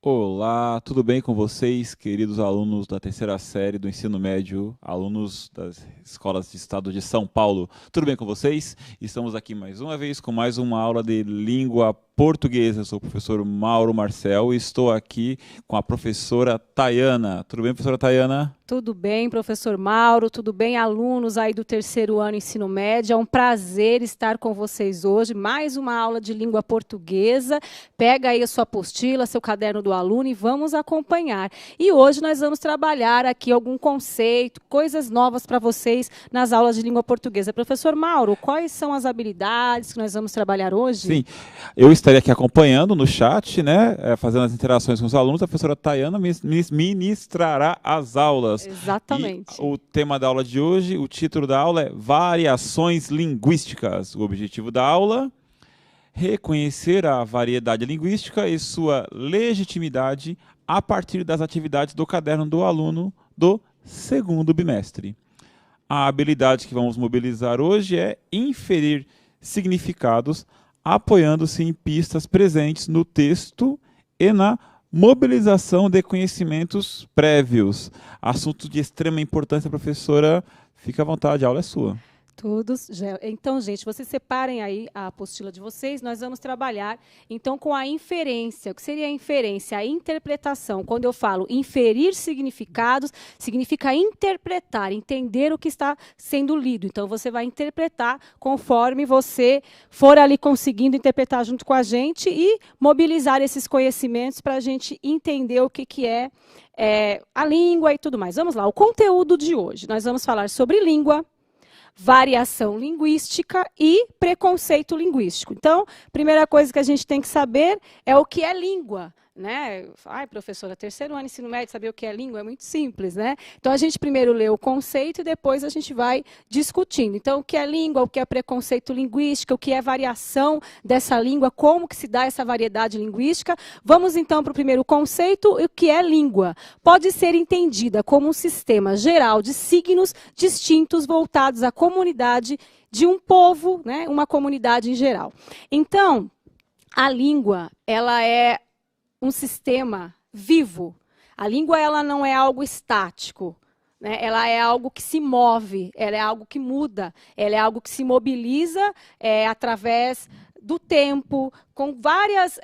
Olá, tudo bem com vocês, queridos alunos da terceira série do ensino médio, alunos das escolas de estado de São Paulo? Tudo bem com vocês? Estamos aqui mais uma vez com mais uma aula de língua portuguesa. Eu sou o professor Mauro Marcel e estou aqui com a professora Tayana. Tudo bem, professora Tayana? Tudo bem, professor Mauro, tudo bem, alunos aí do terceiro ano ensino médio. É um prazer estar com vocês hoje. Mais uma aula de língua portuguesa. Pega aí a sua apostila, seu caderno do aluno e vamos acompanhar. E hoje nós vamos trabalhar aqui algum conceito, coisas novas para vocês nas aulas de língua portuguesa. Professor Mauro, quais são as habilidades que nós vamos trabalhar hoje? Sim, eu estarei aqui acompanhando no chat, né, fazendo as interações com os alunos. A professora Tayana ministrará as aulas. Exatamente. E o tema da aula de hoje, o título da aula é Variações Linguísticas. O objetivo da aula, reconhecer a variedade linguística e sua legitimidade a partir das atividades do caderno do aluno do segundo bimestre. A habilidade que vamos mobilizar hoje é inferir significados apoiando-se em pistas presentes no texto e na mobilização de conhecimentos prévios. Assunto de extrema importância, professora. Fique à vontade, a aula é sua. Todos. Então, gente, vocês separem aí a apostila de vocês. Nós vamos trabalhar, então, com a inferência. O que seria a inferência? A interpretação. Quando eu falo inferir significados, significa interpretar, entender o que está sendo lido. Então, você vai interpretar conforme você for ali conseguindo interpretar junto com a gente e mobilizar esses conhecimentos para a gente entender o que é a língua e tudo mais. Vamos lá, o conteúdo de hoje. Nós vamos falar sobre língua, variação linguística e preconceito linguístico. Então, primeira coisa que a gente tem que saber é o que é língua, né? Ai, professora, terceiro ano ensino médio, saber o que é língua é muito simples, né? Então, a gente primeiro lê o conceito e depois a gente vai discutindo. Então, o que é língua, o que é preconceito linguístico, o que é variação dessa língua, como que se dá essa variedade linguística. Vamos, então, para o primeiro conceito, o que é língua. Pode ser entendida como um sistema geral de signos distintos voltados à comunidade de um povo, né? Uma comunidade em geral. Então, a língua, ela é um sistema vivo. A língua, ela não é algo estático, né? Ela é algo que se move, ela é algo que muda, ela é algo que se mobiliza através do tempo, com várias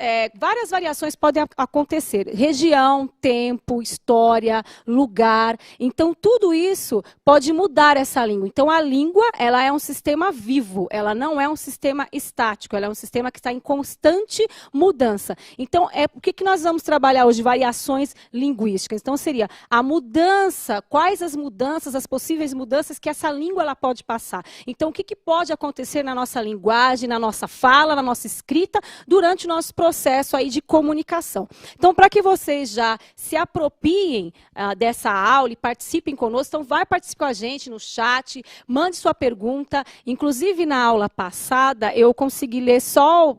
variações podem acontecer. Região, tempo, história, lugar. Então, tudo isso pode mudar essa língua. Então, a língua, ela é um sistema vivo, ela não é um sistema estático, ela é um sistema que está em constante mudança. Então, o que nós vamos trabalhar hoje? Variações linguísticas. Então, seria a mudança, quais as mudanças, as possíveis mudanças que essa língua ela pode passar. Então, o que pode acontecer na nossa linguagem, na nossa fala, na nossa escrita, durante o nosso processo aí de comunicação. Então, para que vocês já se apropiem dessa aula e participem conosco, então vai participar com a gente no chat, mande sua pergunta. Inclusive, na aula passada, eu consegui ler só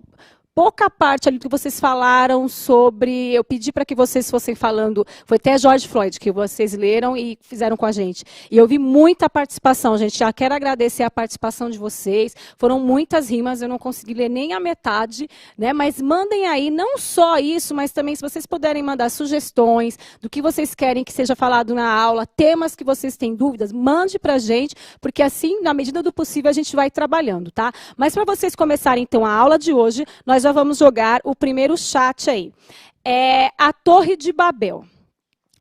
pouca parte ali do que vocês falaram sobre... Eu pedi para que vocês fossem falando... Foi até George Floyd que vocês leram e fizeram com a gente. E eu vi muita participação, gente. Já quero agradecer a participação de vocês. Foram muitas rimas, eu não consegui ler nem a metade, né? Mas mandem aí, não só isso, mas também se vocês puderem mandar sugestões do que vocês querem que seja falado na aula, temas que vocês têm dúvidas, mande para a gente, porque assim, na medida do possível, a gente vai trabalhando, tá? Mas para vocês começarem, então, a aula de hoje, nós já vamos jogar o primeiro chat aí. É a Torre de Babel.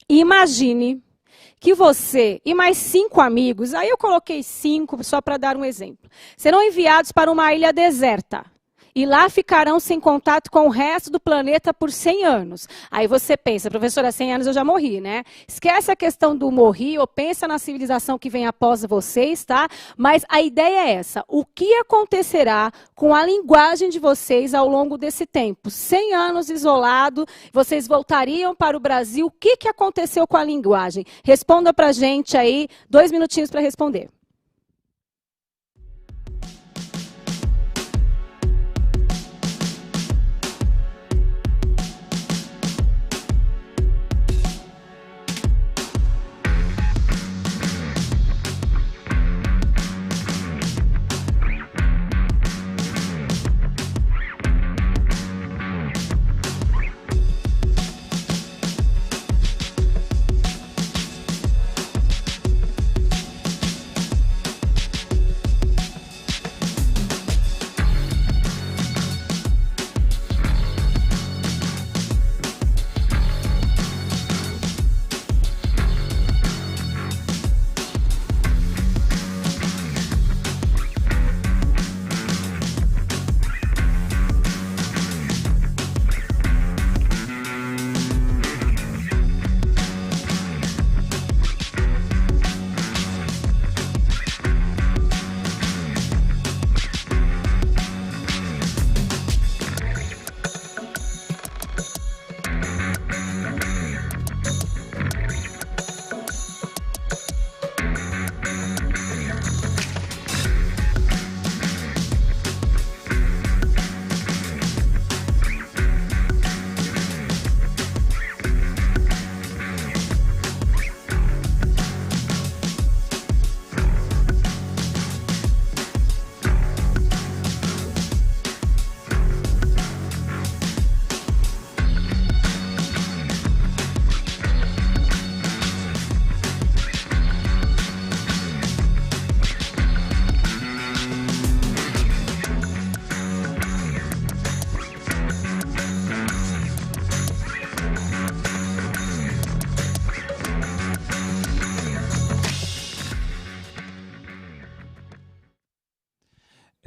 Imagine que você e mais 5 amigos, aí eu coloquei 5 só para dar um exemplo, serão enviados para uma ilha deserta. E lá ficarão sem contato com o resto do planeta por 100 anos. Aí você pensa, professora, 100 anos eu já morri, né? Esquece a questão do morri, ou pensa na civilização que vem após vocês, tá? Mas a ideia é essa. O que acontecerá com a linguagem de vocês ao longo desse tempo? 100 anos isolado, vocês voltariam para o Brasil. O que aconteceu com a linguagem? Responda pra gente aí, 2 minutinhos para responder.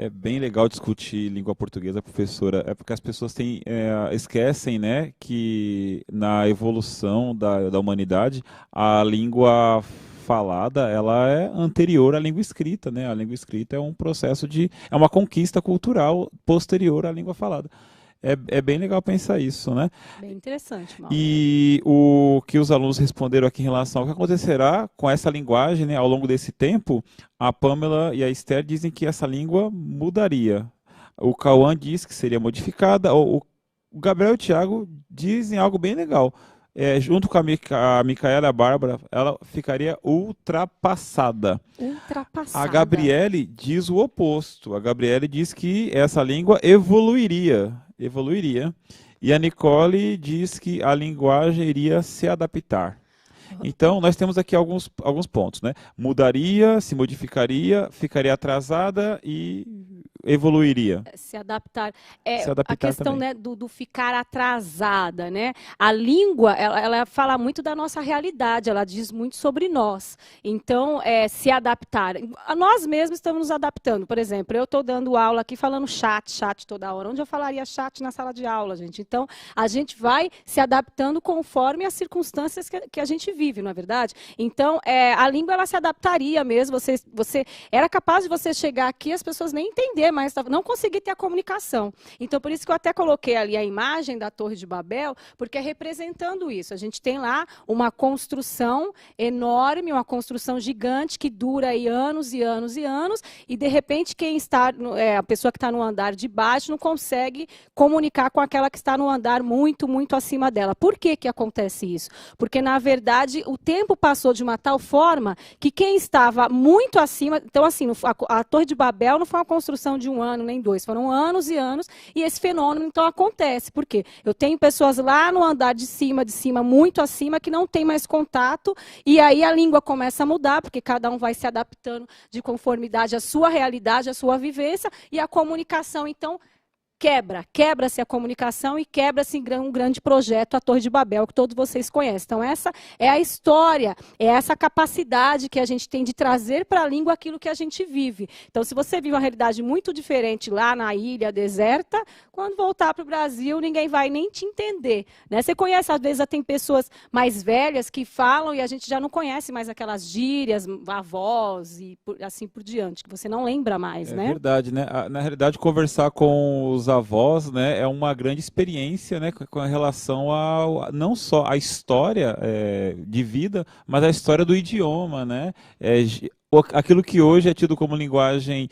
É bem legal discutir língua portuguesa, professora. É porque as pessoas esquecem, né, que na evolução da humanidade, a língua falada, ela é anterior à língua escrita, né? A língua escrita é um processo é uma conquista cultural posterior à língua falada. É bem legal pensar isso, né? Bem interessante, Mauro. E o que os alunos responderam aqui em relação ao que acontecerá com essa linguagem, né, ao longo desse tempo, a Pamela e a Esther dizem que essa língua mudaria. O Cauã diz que seria modificada. O Gabriel e o Thiago dizem algo bem legal. Junto com a Micaela e a Bárbara, ela ficaria ultrapassada. Ultrapassada. A Gabriele diz o oposto. A Gabriele diz que essa língua evoluiria. E a Nicole diz que a linguagem iria se adaptar. Então, nós temos aqui alguns pontos, né? Mudaria, se modificaria, ficaria atrasada e evoluiria. Se adaptar. Se adaptar a questão, também. né, do ficar atrasada, né? A língua, ela fala muito da nossa realidade, ela diz muito sobre nós. Então, se adaptar. Nós mesmos estamos nos adaptando. Por exemplo, eu estou dando aula aqui falando chat toda hora. Onde eu falaria chat na sala de aula, gente? Então, a gente vai se adaptando conforme as circunstâncias que a gente vive, não é verdade? Então, a língua, ela se adaptaria mesmo. Você era capaz de você chegar aqui e as pessoas nem entenderem, mas não conseguir ter a comunicação. Então, por isso que eu até coloquei ali a imagem da Torre de Babel, porque é representando isso. A gente tem lá uma construção enorme, uma construção gigante que dura aí anos e anos e anos, e de repente a pessoa que está no andar de baixo não consegue comunicar com aquela que está no andar muito, muito acima dela. Por que que acontece isso? Porque, na verdade, o tempo passou de uma tal forma que quem estava muito acima... Então, assim, a Torre de Babel não foi uma construção de um ano nem dois, foram anos e anos, e esse fenômeno então acontece. Por quê? Eu tenho pessoas lá no andar de cima, muito acima, que não tem mais contato, e aí a língua começa a mudar, porque cada um vai se adaptando de conformidade à sua realidade, à sua vivência, e a comunicação, então, quebra-se a comunicação e quebra-se um grande projeto, a Torre de Babel, que todos vocês conhecem. Então, essa é a história, é essa capacidade que a gente tem de trazer para a língua aquilo que a gente vive. Então, se você vive uma realidade muito diferente lá na ilha deserta, quando voltar para o Brasil, ninguém vai nem te entender, né? Você conhece, às vezes, tem pessoas mais velhas que falam e a gente já não conhece mais aquelas gírias, avós e assim por diante, que você não lembra mais, né? É verdade, né? Na realidade, conversar com os avós, né, é uma grande experiência, né, com relação não só à história de vida, mas a história do idioma, né? Aquilo que hoje é tido como linguagem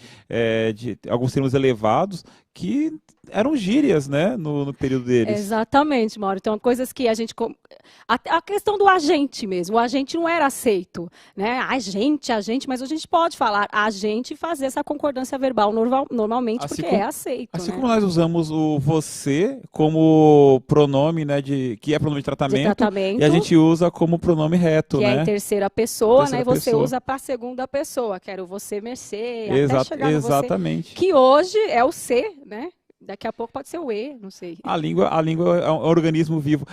de alguns termos elevados, que eram gírias, né, no período deles. Exatamente, Mauro. Então, coisas que a gente... A questão do agente mesmo. O agente não era aceito, né? Agente, mas hoje a gente pode falar agente e fazer essa concordância verbal normalmente, assim porque é aceito. Assim, né? Como nós usamos o você como pronome, né, que é pronome de tratamento, e a gente usa como pronome reto, que né? é em terceira pessoa, né? E você usa para a segunda pessoa, que era o você mercê, até chegar no exatamente. Você, que hoje é o C, né? Daqui a pouco pode ser o E, não sei. A língua é um organismo vivo.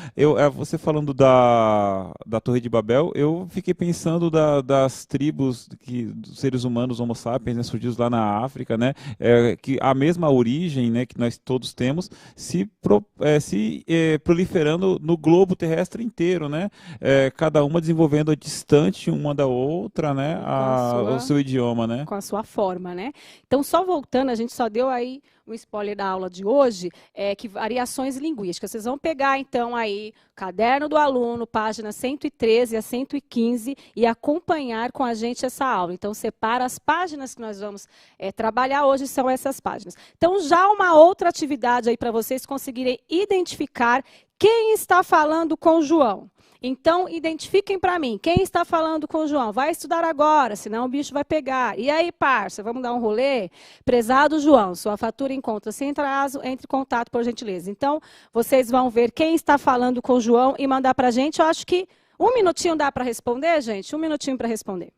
Você falando da Torre de Babel, eu fiquei pensando das tribos dos seres humanos, Homo sapiens, né, surgidos lá na África, né, que a mesma origem, né, que nós todos temos, se proliferando no globo terrestre inteiro, né, cada uma desenvolvendo distante uma da outra, né, o seu idioma, né? Com a sua forma, né? Então, só voltando, a gente só deu aí um spoiler da aula de hoje, que variações linguísticas. Vocês vão pegar, então, aí, caderno do aluno, páginas 113 a 115, e acompanhar com a gente essa aula. Então, separa as páginas que nós vamos trabalhar hoje, são essas páginas. Então, já uma outra atividade aí para vocês conseguirem identificar quem está falando com o João. Então, identifiquem para mim, quem está falando com o João? Vai estudar agora, senão o bicho vai pegar. E aí, parça, vamos dar um rolê? Prezado João, sua fatura encontra-se em atraso, entre em contato, por gentileza. Então, vocês vão ver quem está falando com o João e mandar para a gente. Eu acho que 1 minutinho dá para responder, gente? 1 minutinho para responder.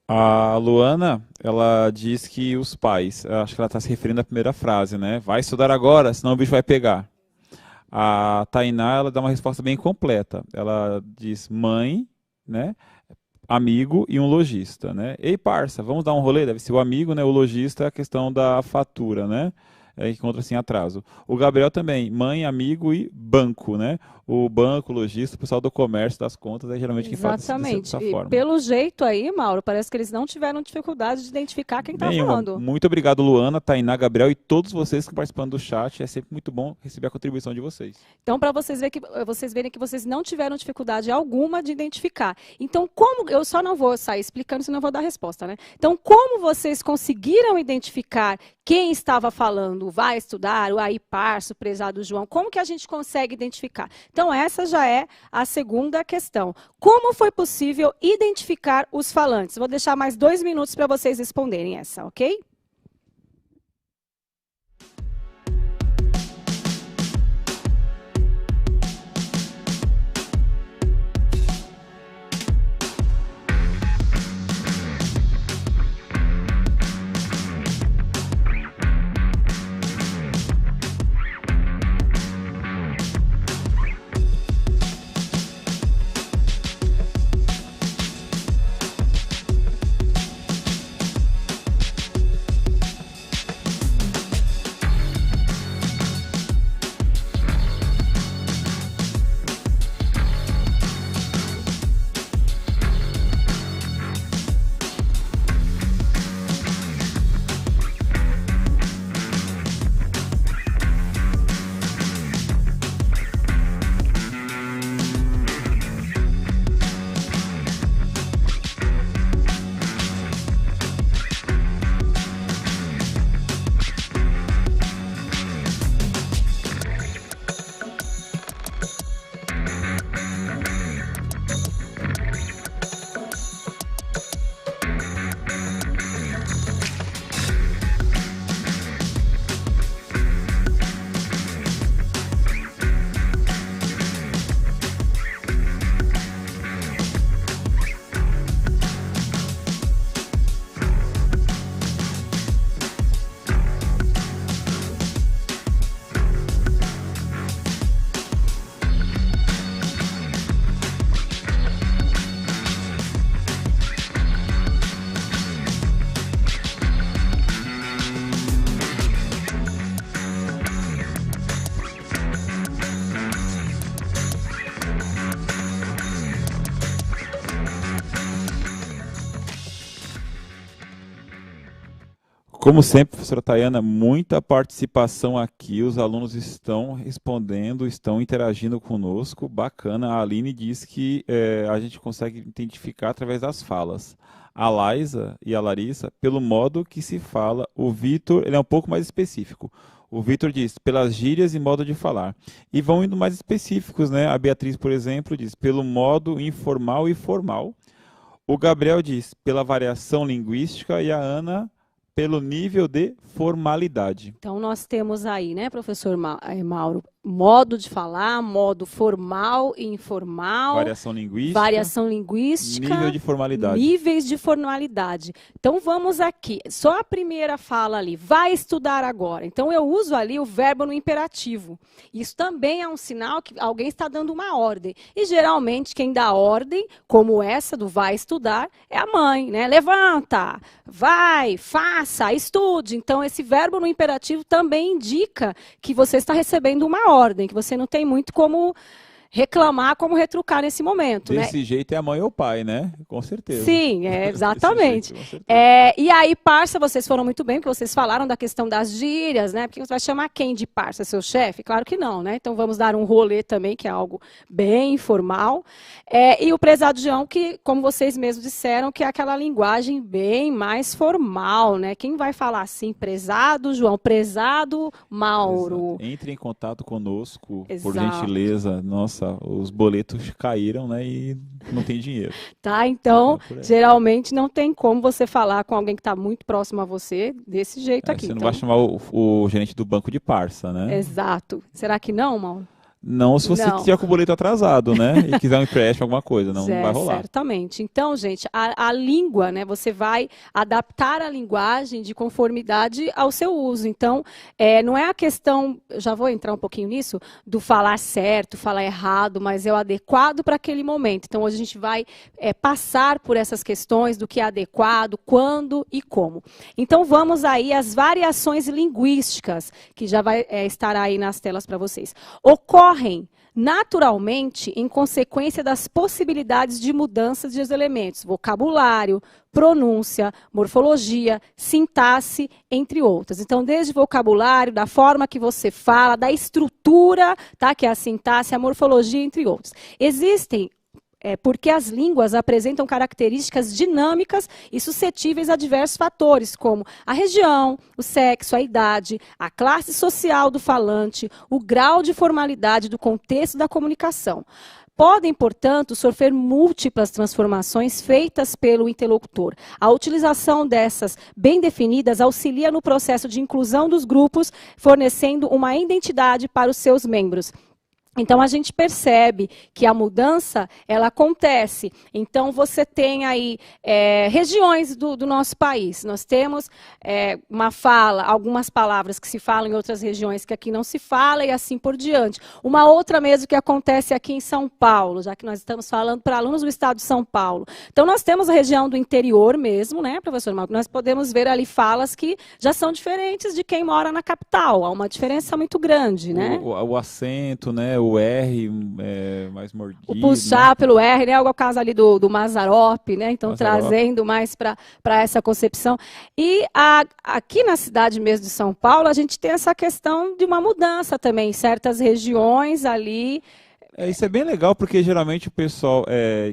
A Luana, ela diz que os pais, eu acho que ela está se referindo à primeira frase, né? Vai estudar agora, senão o bicho vai pegar. A Tainá, ela dá uma resposta bem completa. Ela diz mãe, né? Amigo e um lojista, né? Ei, parça, vamos dar um rolê? Deve ser o amigo, né? O lojista é a questão da fatura, né? É, encontra-se em atraso. O Gabriel também, mãe, amigo e banco, né? O banco, o lojista, o pessoal do comércio, das contas, é geralmente quem fala Exatamente. dessa E forma. pelo jeito aí, Mauro, parece que eles não tiveram dificuldade de identificar quem está Nenhuma. falando. Muito obrigado, Luana, Tainá, Gabriel e todos vocês que estão participando do chat. É sempre muito bom receber a contribuição de vocês. Então, para vocês verem que vocês não tiveram dificuldade alguma de identificar. Então, como eu só não vou sair explicando, senão eu vou dar a resposta, né? Então, como vocês conseguiram identificar quem estava falando, vai estudar, o aí parço, o prezado João, como que a gente consegue identificar? Então, essa já é a segunda questão. Como foi possível identificar os falantes? Vou deixar mais 2 minutos para vocês responderem essa, ok? Como sempre, professora Tayana, muita participação aqui. Os alunos estão respondendo, estão interagindo conosco. Bacana. A Aline diz que a gente consegue identificar através das falas. A Laísa e a Larissa, pelo modo que se fala. O Vitor, ele é um pouco mais específico. O Vitor diz, pelas gírias e modo de falar. E vão indo mais específicos, né? A Beatriz, por exemplo, diz, pelo modo informal e formal. O Gabriel diz, pela variação linguística. E a Ana, pelo nível de formalidade. Então, nós temos aí, né, professor Mauro, modo de falar, modo formal e informal. Variação linguística. Nível de formalidade. Níveis de formalidade. Então, vamos aqui. Só a primeira fala ali, vai estudar agora. Então, eu uso ali o verbo no imperativo. Isso também é um sinal que alguém está dando uma ordem. E, geralmente, quem dá ordem, como essa do vai estudar, é a mãe, né? Levanta, vai, faça, estude. Então, esse verbo no imperativo também indica que você está recebendo uma ordem, que você não tem muito como reclamar, como retrucar nesse momento. Desse jeito é a mãe ou o pai, né? Com certeza. Sim, exatamente. E aí, parça, vocês foram muito bem, porque vocês falaram da questão das gírias, né? Porque você vai chamar quem de parça? Seu chefe? Claro que não, né? Então vamos dar um rolê também, que é algo bem informal. E o prezado João, que, como vocês mesmos disseram, que é aquela linguagem bem mais formal, né? Quem vai falar assim, prezado João, prezado Mauro? Exato. Entre em contato conosco, Exato. Por gentileza. Nossa, os boletos caíram, né, e não tem dinheiro. Tá, então, geralmente não tem como você falar com alguém que está muito próximo a você desse jeito aqui. Você não então... vai chamar o gerente do banco de parça, né? Exato. Será que não, Mauro? Não se você Não. tiver com o boleto atrasado, né? E quiser um empréstimo, alguma coisa, não vai rolar. Certamente. Então, gente, a língua, né? Você vai adaptar a linguagem de conformidade ao seu uso. Então, não é a questão, eu já vou entrar um pouquinho nisso, do falar certo, falar errado, mas é o adequado para aquele momento. Então, hoje a gente vai passar por essas questões do que é adequado, quando e como. Então, vamos aí às variações linguísticas, que já vai estar aí nas telas para vocês. Ocorrem naturalmente em consequência das possibilidades de mudanças de elementos, vocabulário, pronúncia, morfologia, sintaxe, entre outras. Então, desde vocabulário, da forma que você fala, da estrutura, tá, que é a sintaxe, a morfologia, entre outros. Existem porque as línguas apresentam características dinâmicas e suscetíveis a diversos fatores, como a região, o sexo, a idade, a classe social do falante, o grau de formalidade do contexto da comunicação. Podem, portanto, sofrer múltiplas transformações feitas pelo interlocutor. A utilização dessas bem definidas auxilia no processo de inclusão dos grupos, fornecendo uma identidade para os seus membros. Então, a gente percebe que a mudança, ela acontece. Então, você tem aí regiões do nosso país. Nós temos uma fala, algumas palavras que se falam em outras regiões que aqui não se fala e assim por diante. Uma outra mesmo que acontece aqui em São Paulo, já que nós estamos falando para alunos do estado de São Paulo. Então, nós temos a região do interior mesmo, né, professor Marco? Nós podemos ver ali falas que já são diferentes de quem mora na capital. Há uma diferença muito grande, né? O acento, né? O R mais mordido. O puxar, né, pelo R, né? Algo ao caso ali do Mazzaropi, né? Então, trazendo mais para essa concepção. E aqui na cidade mesmo de São Paulo, a gente tem essa questão de uma mudança também, em certas regiões ali. Isso é bem legal, porque geralmente o pessoal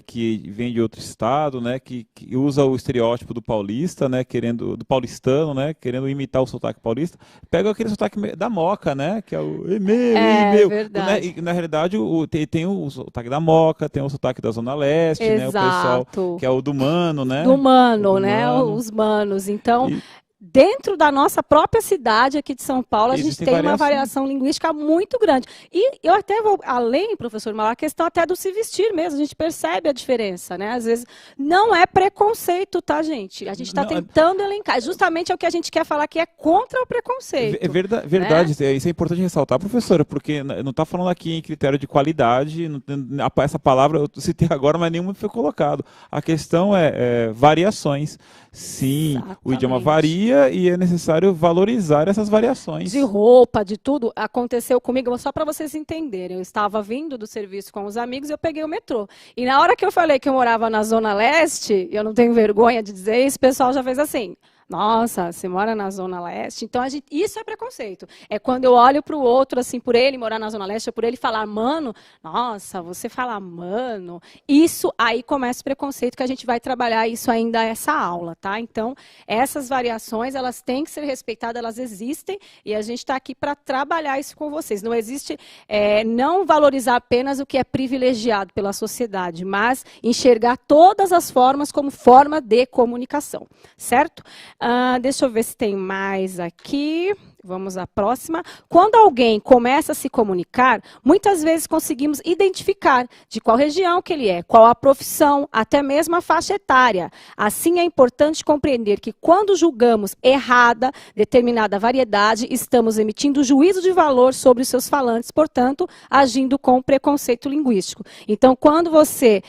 que vem de outro estado, né, que usa o estereótipo do paulista, né, do paulistano, né, querendo imitar o sotaque paulista, pega aquele sotaque da Moca, né, que é o meu. Verdade. Né, e na realidade tem o sotaque da Moca, tem o sotaque da Zona Leste, né, o pessoal que é o do Mano, né? Do Mano, né, os Manos. Então, dentro da nossa própria cidade aqui de São Paulo, a gente tem uma variação linguística muito grande. E eu até vou além, professor Mauro, a questão até do se vestir mesmo, a gente percebe a diferença, né? Às vezes não é preconceito, tá, gente? A gente está tentando elencar. Justamente é o que a gente quer falar que é contra o preconceito. É verdade, né? Isso é importante ressaltar, professora, porque não está falando aqui em critério de qualidade, essa palavra eu citei agora, mas nenhuma foi colocado. A questão é variações. Sim, exatamente. O idioma varia e é necessário valorizar essas variações. De roupa, de tudo. Aconteceu comigo, só para vocês entenderem. Eu estava vindo do serviço com os amigos e eu peguei o metrô. E na hora que eu falei que eu morava na Zona Leste, eu não tenho vergonha de dizer isso, o pessoal já fez assim: nossa, você mora na Zona Leste? Então, isso é preconceito. É quando eu olho para o outro, assim, por ele morar na Zona Leste, ou por ele falar mano, nossa, você fala mano. Isso aí começa o preconceito, que a gente vai trabalhar isso ainda essa aula, tá? Então, essas variações, elas têm que ser respeitadas, elas existem, e a gente está aqui para trabalhar isso com vocês. Não existe não valorizar apenas o que é privilegiado pela sociedade, mas enxergar todas as formas como forma de comunicação, certo? Deixa eu ver se tem mais aqui. Vamos à próxima. Quando alguém começa a se comunicar, muitas vezes conseguimos identificar de qual região que ele é, qual a profissão, até mesmo a faixa etária. Assim, é importante compreender que quando julgamos errada determinada variedade, estamos emitindo juízo de valor sobre os seus falantes, portanto, agindo com preconceito linguístico. Então, quando você,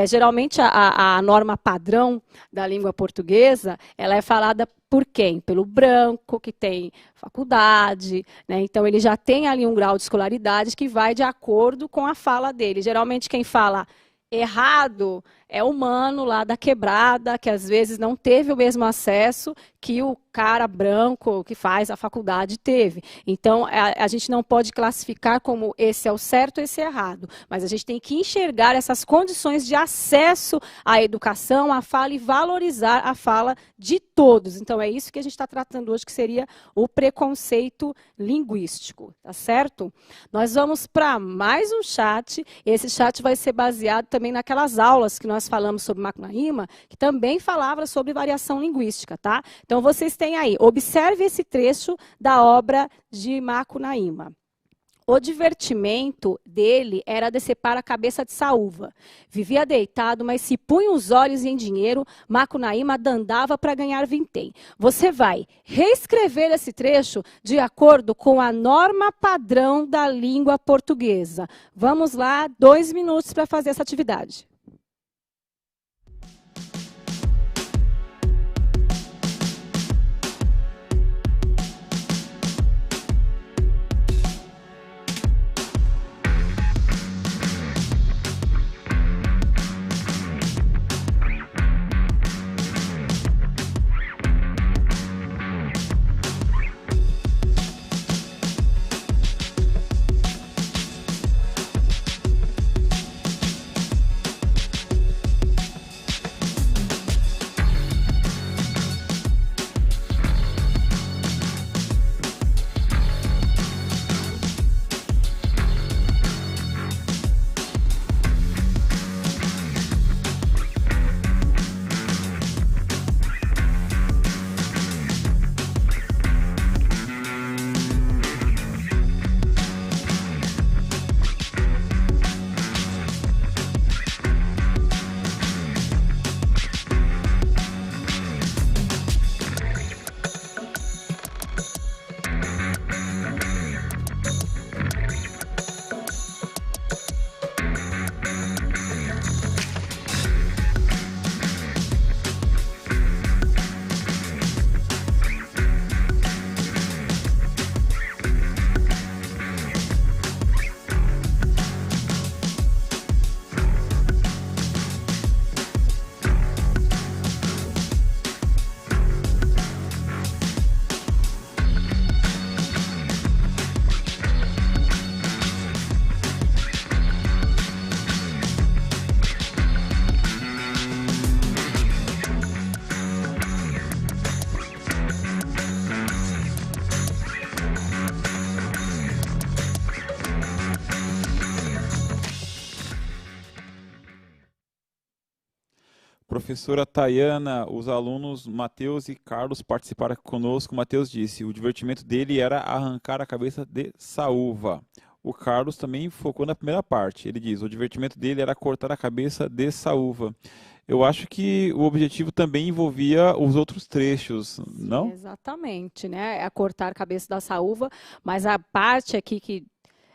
geralmente a norma padrão da língua portuguesa, ela é falada por quem? Pelo branco, que tem faculdade, né? Então ele já tem ali um grau de escolaridade que vai de acordo com a fala dele. Geralmente quem fala errado é o mano lá da quebrada, que às vezes não teve o mesmo acesso que o cara branco que faz a faculdade teve. Então, a gente não pode classificar como esse é o certo, esse é errado. Mas a gente tem que enxergar essas condições de acesso à educação, à fala e valorizar a fala de todos. Então, é isso que a gente está tratando hoje, que seria o preconceito linguístico, tá certo? Nós vamos para mais um chat. Esse chat vai ser baseado também naquelas aulas que nós falamos sobre Macunaíma, que também falava sobre variação linguística, tá? Então, vocês têm aí, observe esse trecho da obra de Macunaíma. O divertimento dele era decepar a cabeça de saúva. Vivia deitado, mas se punha os olhos em dinheiro, Macunaíma dandava para ganhar vintém. Você vai reescrever esse trecho de acordo com a norma padrão da língua portuguesa. Vamos lá, 2 minutos para fazer essa atividade. Professora Tayana, os alunos Matheus e Carlos participaram conosco. O Matheus disse, o divertimento dele era arrancar a cabeça de saúva. O Carlos também focou na primeira parte. Ele diz, o divertimento dele era cortar a cabeça de saúva. Eu acho que o objetivo também envolvia os outros trechos, não? Exatamente, né? É cortar a cabeça da saúva, mas a parte aqui que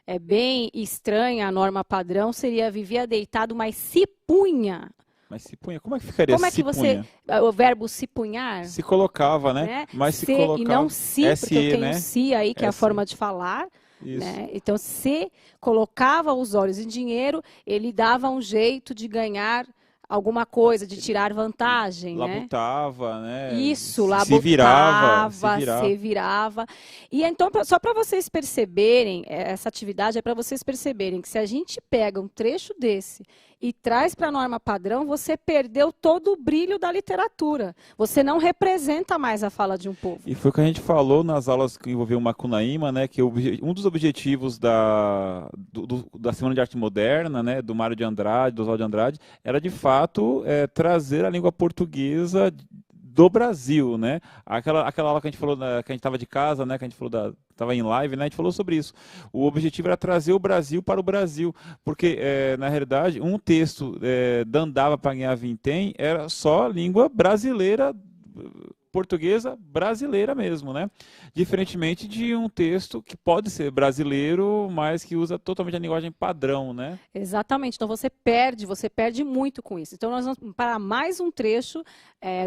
é bem estranha, a norma padrão, seria vivia deitado, mas se punha. Mas se punha, como é que ficaria Como é se que você, punha? o verbo se punhar, Se colocava, né? né? Mas se Se colocava... e não se, porque eu tenho né? si aí, que é a SE. forma de falar, Isso. né? Então, se colocava os olhos em dinheiro, ele dava um jeito de ganhar alguma coisa, de tirar vantagem, né? Labutava, né? Isso, Se labutava, virava. se virava. E então, só para vocês perceberem, essa atividade é para vocês perceberem que se a gente pega um trecho desse e traz para a norma padrão, você perdeu todo o brilho da literatura. Você não representa mais a fala de um povo. E foi o que a gente falou nas aulas que envolveu o Macunaíma, né? Que um dos objetivos da Semana de Arte Moderna, né? Do Mário de Andrade, do Oswaldo de Andrade, era de fato trazer a língua portuguesa do Brasil, né? Aquela aula que a gente falou, que a gente estava de casa, né? Que a gente falou estava em live, né? A gente falou sobre isso. O objetivo era trazer o Brasil para o Brasil, porque na realidade um texto Dandava para ganhar vintém era só língua brasileira, portuguesa brasileira mesmo, né? Diferentemente de um texto que pode ser brasileiro, mas que usa totalmente a linguagem padrão, né? Exatamente. Então você perde muito com isso. Então nós vamos para mais um trecho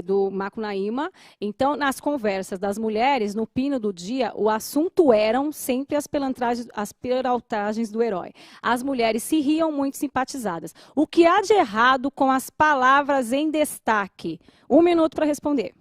do Macunaíma. Então, nas conversas das mulheres, no pino do dia, o assunto eram sempre as peraltagens do herói. As mulheres se riam muito simpatizadas. O que há de errado com as palavras em destaque? 1 minuto para responder.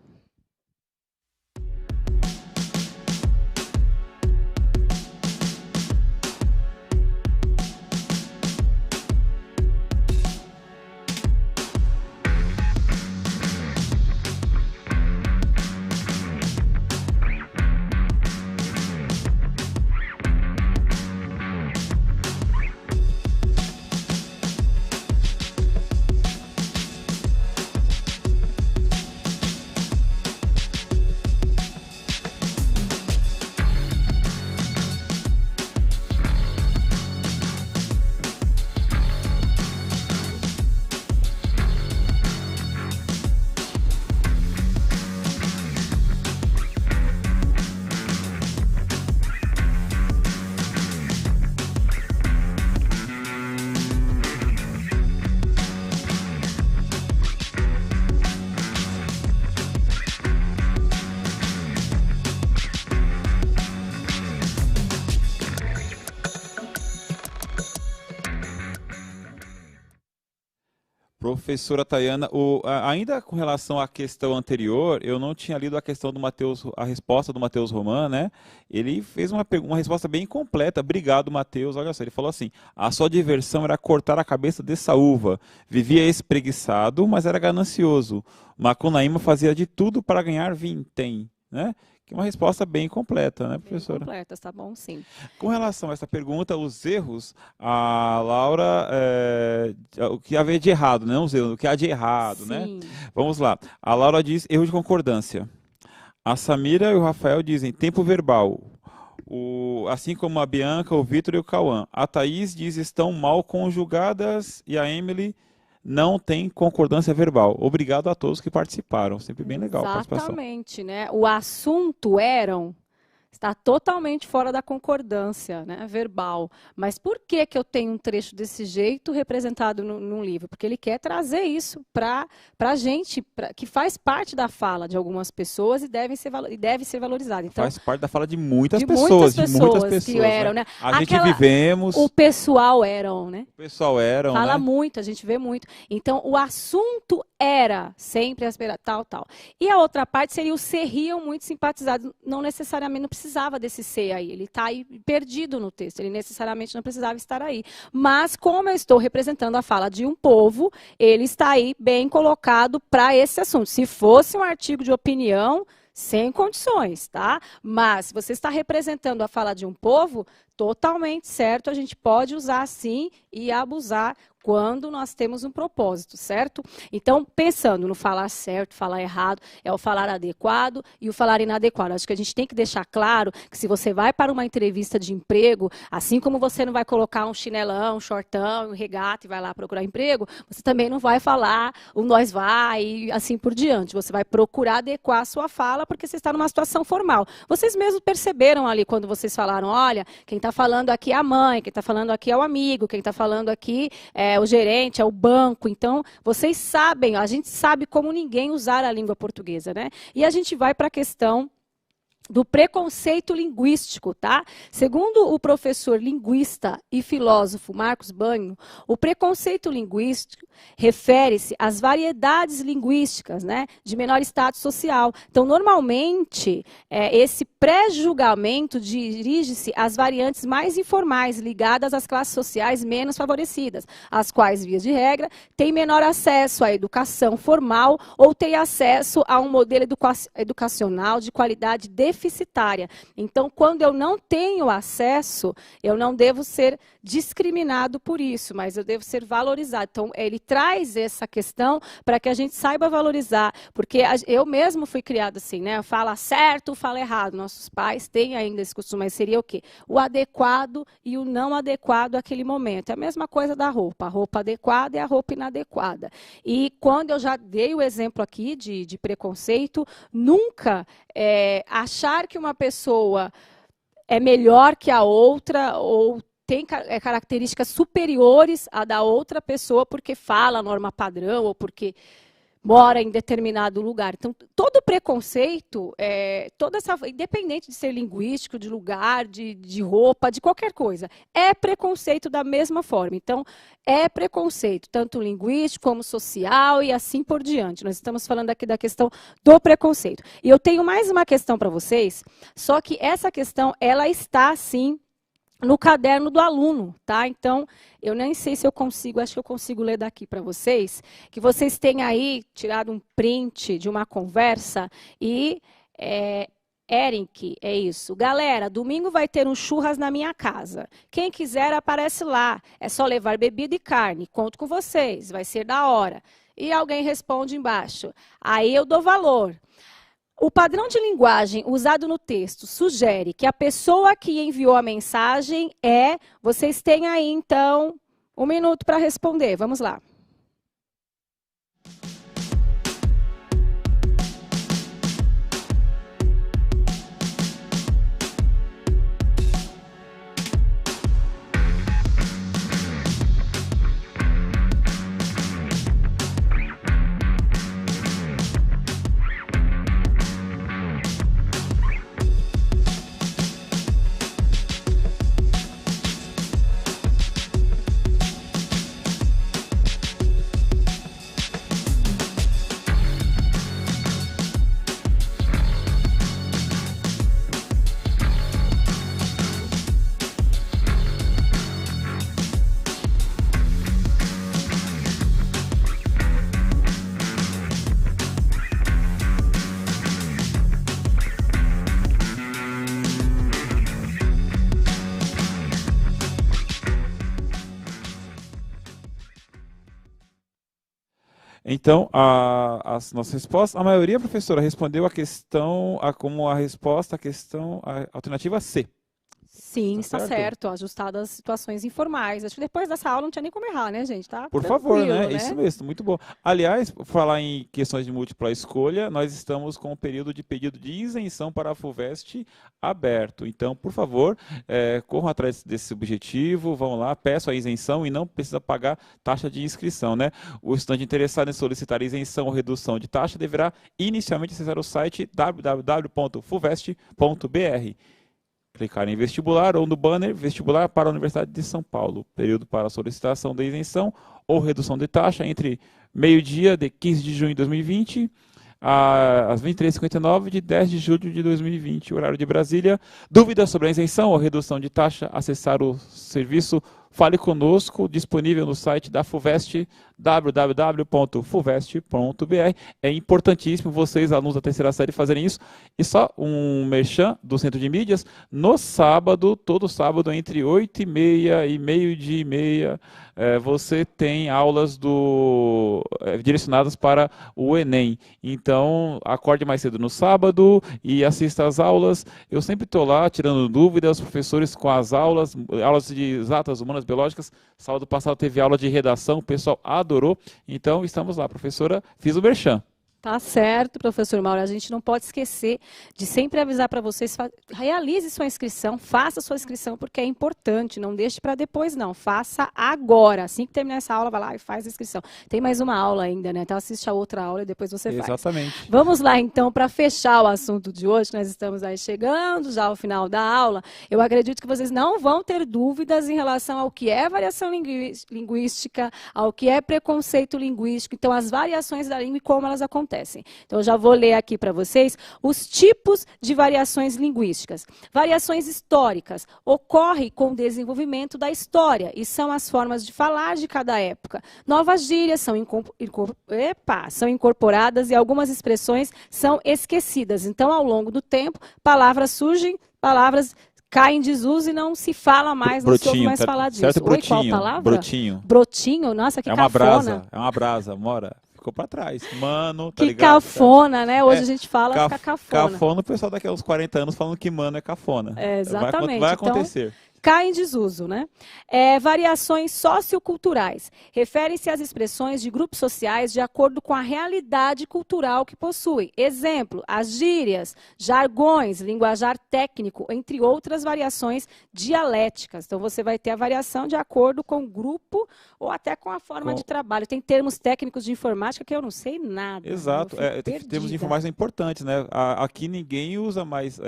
Professora Tayana, ainda com relação à questão anterior, eu não tinha lido a questão do Matheus, a resposta do Matheus Roman, né? Ele fez uma resposta bem completa. Obrigado, Matheus. Olha só, ele falou assim: a sua diversão era cortar a cabeça dessa uva. Vivia espreguiçado, mas era ganancioso. Macunaíma fazia de tudo para ganhar vintém, né? Que é uma resposta bem completa, né, professora? Bem completa, tá bom, sim. Com relação a essa pergunta, os erros, a Laura, o que havia de errado, não os erros, o que há de errado, né? Sim. Vamos lá. A Laura diz erro de concordância. A Samira e o Rafael dizem tempo verbal. Assim como a Bianca, o Vitor e o Cauã. A Thaís diz estão mal conjugadas e a Emily não tem concordância verbal. Obrigado a todos que participaram. Sempre bem legal a participação. Exatamente, né? O assunto eram está totalmente fora da concordância, né, verbal. Mas por que que eu tenho um trecho desse jeito representado num livro? Porque ele quer trazer isso para a gente, que faz parte da fala de algumas pessoas e deve ser valorizado. Então, faz parte da fala de muitas de pessoas, muitas de muitas pessoas que pessoas, eram, né? A gente vivemos, o pessoal eram, né? o pessoal eram, Fala né? muito, a gente vê muito. Então, o assunto era sempre tal. E a outra parte seria o ser riam muito simpatizados. Não necessariamente, não precisava desse ser aí. Ele está aí perdido no texto. Ele necessariamente não precisava estar aí. Mas, como eu estou representando a fala de um povo, ele está aí bem colocado para esse assunto. Se fosse um artigo de opinião, sem condições, tá? Mas, se você está representando a fala de um povo, totalmente certo, a gente pode usar sim e abusar quando nós temos um propósito, certo? Então, pensando no falar certo, falar errado, é o falar adequado e o falar inadequado. Acho que a gente tem que deixar claro que se você vai para uma entrevista de emprego, assim como você não vai colocar um chinelão, um shortão, um regata e vai lá procurar emprego, você também não vai falar o nós vai e assim por diante. Você vai procurar adequar a sua fala porque você está numa situação formal. Vocês mesmos perceberam ali quando vocês falaram, olha, quem está falando aqui é a mãe, quem está falando aqui é o amigo, quem está falando aqui é o gerente, é o banco. Então, vocês sabem, a gente sabe como ninguém usar a língua portuguesa, né? E a gente vai para a questão do preconceito linguístico, tá? Segundo o professor linguista e filósofo Marcos Banho, o preconceito linguístico refere-se às variedades linguísticas, né, de menor status social. Então, normalmente, esse pré-julgamento dirige-se às variantes mais informais, ligadas às classes sociais menos favorecidas, as quais, via de regra, têm menor acesso à educação formal ou têm acesso a um modelo educacional de qualidade deficitária. Então, quando eu não tenho acesso, eu não devo ser discriminado por isso, mas eu devo ser valorizado. Então, ele traz essa questão para que a gente saiba valorizar, porque eu mesmo fui criada assim, né? Fala certo, fala errado. Nossos pais têm ainda esse costume, mas seria o quê? O adequado e o não adequado àquele momento. É a mesma coisa da roupa. A roupa adequada e a roupa inadequada. E quando eu já dei o exemplo aqui de preconceito, nunca achar que uma pessoa é melhor que a outra ou tem características superiores à da outra pessoa porque fala a norma padrão ou porque mora em determinado lugar. Então, todo preconceito, independente de ser linguístico, de lugar, de roupa, de qualquer coisa, é preconceito da mesma forma. Então, é preconceito, tanto linguístico como social e assim por diante. Nós estamos falando aqui da questão do preconceito. E eu tenho mais uma questão para vocês, só que essa questão, ela está, sim, no caderno do aluno, tá? Então, eu nem sei se eu consigo, acho que eu consigo ler daqui para vocês, que vocês tenham aí tirado um print de uma conversa e, Eric, é isso. Galera, domingo vai ter um churras na minha casa. Quem quiser aparece lá, é só levar bebida e carne, conto com vocês, vai ser da hora. E alguém responde embaixo, aí eu dou valor. O padrão de linguagem usado no texto sugere que a pessoa que enviou a mensagem Vocês têm aí, então, 1 minuto para responder. Vamos lá. Então, as nossas respostas, a maioria, professora, respondeu a questão, como a resposta à questão, a alternativa C. Sim, Tá está certo? certo, ajustado às situações informais. Acho que depois dessa aula não tinha nem como errar, né, gente? Tá Por favor, tranquilo, né? Isso mesmo, muito bom. Aliás, por falar em questões de múltipla escolha, nós estamos com o período de pedido de isenção para a FUVEST aberto. Então, por favor, corram atrás desse objetivo, vão lá, peçam a isenção e não precisa pagar taxa de inscrição, né? O estudante interessado em solicitar isenção ou redução de taxa deverá inicialmente acessar o site www.fuvest.br. Clicar em vestibular ou no banner vestibular para a Universidade de São Paulo. Período para solicitação da isenção ou redução de taxa entre meio-dia de 15 de junho de 2020 às 23h59 de 10 de julho de 2020, horário de Brasília. Dúvidas sobre a isenção ou redução de taxa? Acessar o serviço Fale Conosco, disponível no site da FUVEST, www.fuvest.br. É importantíssimo vocês, alunos da terceira série, fazerem isso. E só um merchan do Centro de Mídias, no sábado, todo sábado, entre 8h30 e meio-dia e meia, você tem aulas direcionadas para o Enem. Então, acorde mais cedo no sábado e assista às aulas. Eu sempre estou lá tirando dúvidas, professores com as aulas de exatas, humanas, biológicas. Sábado passado teve aula de redação, o pessoal adorou. Então, estamos lá. Professora, fiz o merchan. Tá certo, professor Mauro. A gente não pode esquecer de sempre avisar para vocês, realize sua inscrição, faça sua inscrição, porque é importante. Não deixe para depois, não. Faça agora. Assim que terminar essa aula, vai lá e faz a inscrição. Tem mais uma aula ainda, né? Então assiste a outra aula e depois você faz. Exatamente. Vamos lá, então, para fechar o assunto de hoje. Nós estamos aí chegando já ao final da aula. Eu acredito que vocês não vão ter dúvidas em relação ao que é variação linguística, ao que é preconceito linguístico. Então, as variações da língua e como elas acontecem. Então, eu já vou ler aqui para vocês os tipos de variações linguísticas. Variações históricas ocorrem com o desenvolvimento da história e são as formas de falar de cada época. Novas gírias são incorporadas e algumas expressões são esquecidas. Então, ao longo do tempo, palavras surgem, palavras caem em desuso e não se fala mais, não se ouve mais falar disso. Certo, Oi, qual palavra? Brotinho. Brotinho? Nossa, que cafona. É uma brasa, mora. Ficou pra trás. Mano, tá que ligado? Cafona, né? Hoje a gente fala fica cafona. Cafona, o pessoal daqui a uns 40 anos falando que mano é cafona. Exatamente. Vai acontecer. Então, cai em desuso, né? Variações socioculturais. Referem-se às expressões de grupos sociais de acordo com a realidade cultural que possuem. Exemplo, as gírias, jargões, linguajar técnico, entre outras variações dialéticas. Então, você vai ter a variação de acordo com o grupo ou até com a forma de trabalho. Tem termos técnicos de informática que eu não sei nada. Termos de informática importantes, né? Aqui ninguém usa mais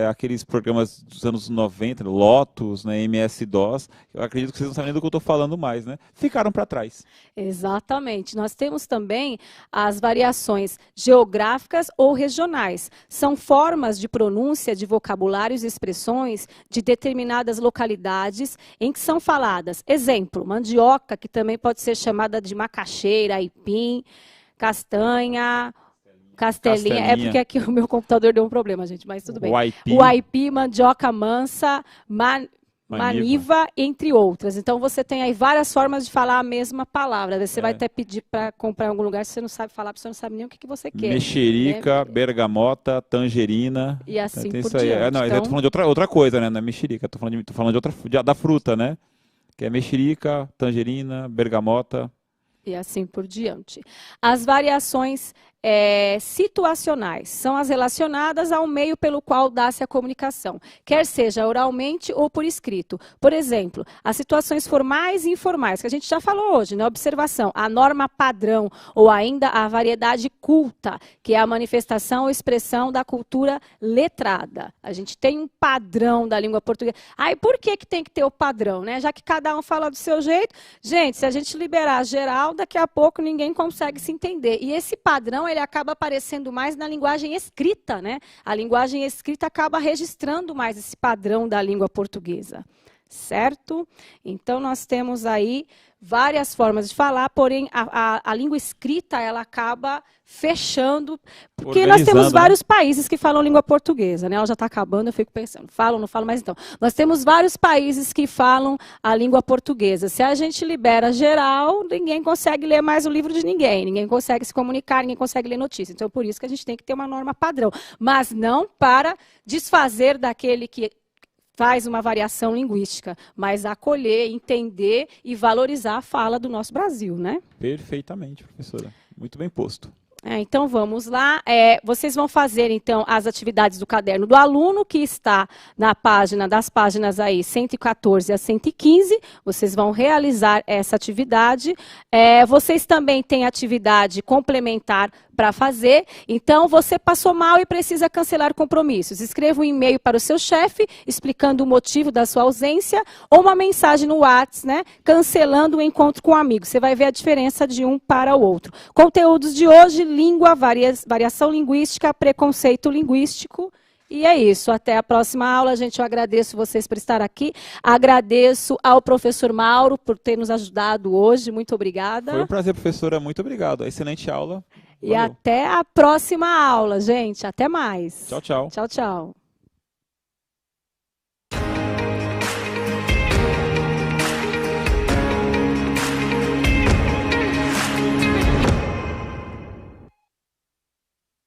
aqueles programas dos anos 90, Lotus, né? MS-DOS, eu acredito que vocês não sabem nem do que eu estou falando mais, né? Ficaram para trás. Exatamente. Nós temos também as variações geográficas ou regionais. São formas de pronúncia de vocabulários e expressões de determinadas localidades em que são faladas. Exemplo, mandioca, que também pode ser chamada de macaxeira, aipim, castanha... Castelinha. É porque aqui o meu computador deu um problema, gente, mas tudo bem. O aipim, mandioca mansa, maniva, entre outras. Então, você tem aí várias formas de falar a mesma palavra. Você vai até pedir para comprar em algum lugar, se você não sabe falar, você não sabe nem o que você quer. Mexerica, né? Bergamota, tangerina. E assim por diante. Não, eu tô falando de outra coisa, né? Não é mexerica, tô falando da fruta, né? Que é mexerica, tangerina, bergamota. E assim por diante. As variações situacionais são as relacionadas ao meio pelo qual dá-se a comunicação, quer seja oralmente ou por escrito. Por exemplo, as situações formais e informais, que a gente já falou hoje, né? Observação, a norma padrão ou ainda a variedade culta, que é a manifestação ou expressão da cultura letrada. A gente tem um padrão da língua portuguesa. Aí por que tem que ter o padrão, né? Já que cada um fala do seu jeito. Gente, se a gente liberar geral, daqui a pouco ninguém consegue se entender. E esse padrão, ele acaba aparecendo mais na linguagem escrita, né? A linguagem escrita acaba registrando mais esse padrão da língua portuguesa. certo? Então, nós temos aí várias formas de falar, porém, a língua escrita, ela acaba fechando, porque nós temos vários países que falam língua portuguesa, né? Ela já está acabando, eu fico pensando, falo, não falo, mas então, nós temos vários países que falam a língua portuguesa. Se a gente libera geral, ninguém consegue ler mais o livro de ninguém, ninguém consegue se comunicar, ninguém consegue ler notícia. Então, por isso que a gente tem que ter uma norma padrão, mas não para desfazer daquele que faz uma variação linguística, mas acolher, entender e valorizar a fala do nosso Brasil, né? Perfeitamente, professora. Muito bem posto. Então, vamos lá. Vocês vão fazer, então, as atividades do caderno do aluno, que está na página, das páginas aí 114 a 115. Vocês vão realizar essa atividade. Vocês também têm atividade complementar para fazer. Então, você passou mal e precisa cancelar compromissos. Escreva um e-mail para o seu chefe, explicando o motivo da sua ausência, ou uma mensagem no WhatsApp, né, cancelando o encontro com um amigo. Você vai ver a diferença de um para o outro. Conteúdos de hoje: língua, variação linguística, preconceito linguístico. E é isso. Até a próxima aula, gente. Eu agradeço vocês por estar aqui. Agradeço ao professor Mauro por ter nos ajudado hoje. Muito obrigada. Foi um prazer, professora. Muito obrigado. Excelente aula. E até a próxima aula, gente. Até mais. Tchau, tchau. Tchau, tchau.